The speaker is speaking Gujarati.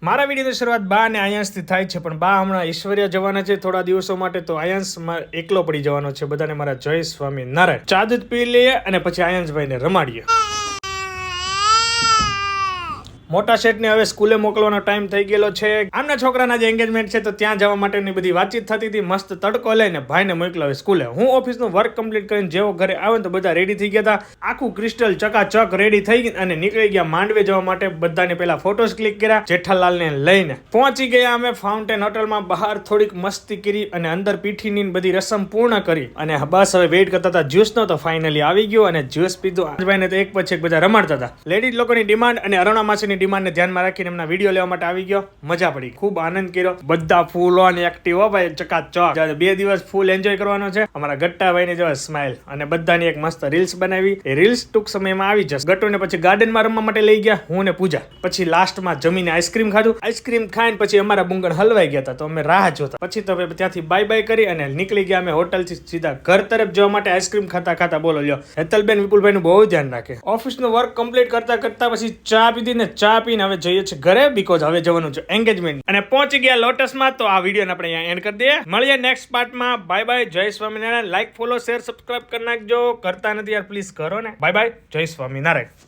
મારા વિડીયોની શરૂઆત બા અને આયાંશથી થાય છે, પણ બા હમણાં ઈશ્વર્યા જવાના છે થોડા દિવસો માટે, તો આયાંશ એકલો પડી જવાનો છે. બધાને મારા જય સ્વામી નારાયણ. ચા દૂધ પી લઈએ અને પછી આયાંશભાઈને રમાડીએ. મોટા શેઠને હવે સ્કૂલે મોકલવાનો ટાઈમ થઈ ગયેલો છે. આમના છોકરાના જે એંગેજમેન્ટ છે તો ત્યાં જવા માટેની બધી વાતચીત થતી હતી. મસ્ત તડકો લઈને ભાઈને મોકલાવે સ્કૂલે. હું ઓફિસનું વર્ક કમ્પ્લીટ કરીને જેવો ઘરે આવ્યો તો બધા રેડી થઈ ગયા હતા. આખું ક્રિસ્ટલ ચકાચક રેડી થઈ ગઈ અને નીકળી ગયા માંડવે જવા માટે. બધાને પહેલા ફોટોસ ક્લિક કર્યા જેઠાલાલને લઈને. પહોંચી ગયા અમે ફાઉન્ટેન હોટલમાં. બહાર થોડીક મસ્તી કરી અને અંદર પીઠીની બધી રસમ પૂર્ણ કરી અને બસ હવે વેઇટ કરતા હતા જ્યુસનો. તો ફાઇનલી આવી ગયો અને જ્યુસ પીધું. આજભાઈને તો એક પછી એક બધા રમાડતા હતા. લેડીઝ લોકોની ડિમાન્ડ અને અરુણા માસીની ડિમાન્ડને ધ્યાનમાં રાખીને એમના વિડીયો લેવા માટે આવી ગયો. મજા પડી, ખૂબ આનંદ કર્યો. બધા ફૂલ ઓન એક્ટિવ હો ભાઈ, ચકાચક. 2 દિવસ ફૂલ એન્જોય કરવાનો છે. અમારા ગટ્ટાભાઈને જો સ્માઇલ અને બધાની એક મસ્ત રીલ્સ બનાવી. એ રીલ્સ ટૂંક સમયમાં આવી જશે. ગટ્ટુને પછી ગાર્ડનમાં રમવા માટે લઈ ગયા, હું ને પૂજા. પછી લાસ્ટમાં જમીને આઈસ્ક્રીમ ખાધું. આઈસ્ક્રીમ ખાઈને પછી અમારા બુંગણ હલવાઈ ગયા હતા, તો અમે રાહ જોતા. પછી તો ત્યાંથી બાય બાય કરી અને નીકળી ગયા અમે હોટલથી સીધા ઘર તરફ જવા માટે. આઈસ્ક્રીમ ખાતા ખાતા બોલો લ્યો, હેતલબેન વિપુલભાઈનું બહુ ધ્યાન રાખે. ઓફિસનું વર્ક કમ્પ્લીટ કરતા કરતા પછી ચા પીધી ને ચા પીને હવે જઈએ છીએ ઘરે, બીકોઝ હવે જવાનું છે એંગેજમેન્ટ. અને પહોંચી ગયા લોટસમાં. તો આ વિડીયોને આપણે અહીંયા એન્ડ કરી દઈએ. મળીએ નેક્સ્ટ પાર્ટમાં. બાય બાય, જય Swaminarayan. Like, follow, share, subscribe કરી નાખજો. કરતા નથી યાર, પ્લીઝ કરો ને. બાય બાય, જય સ્વામિનારાયણ.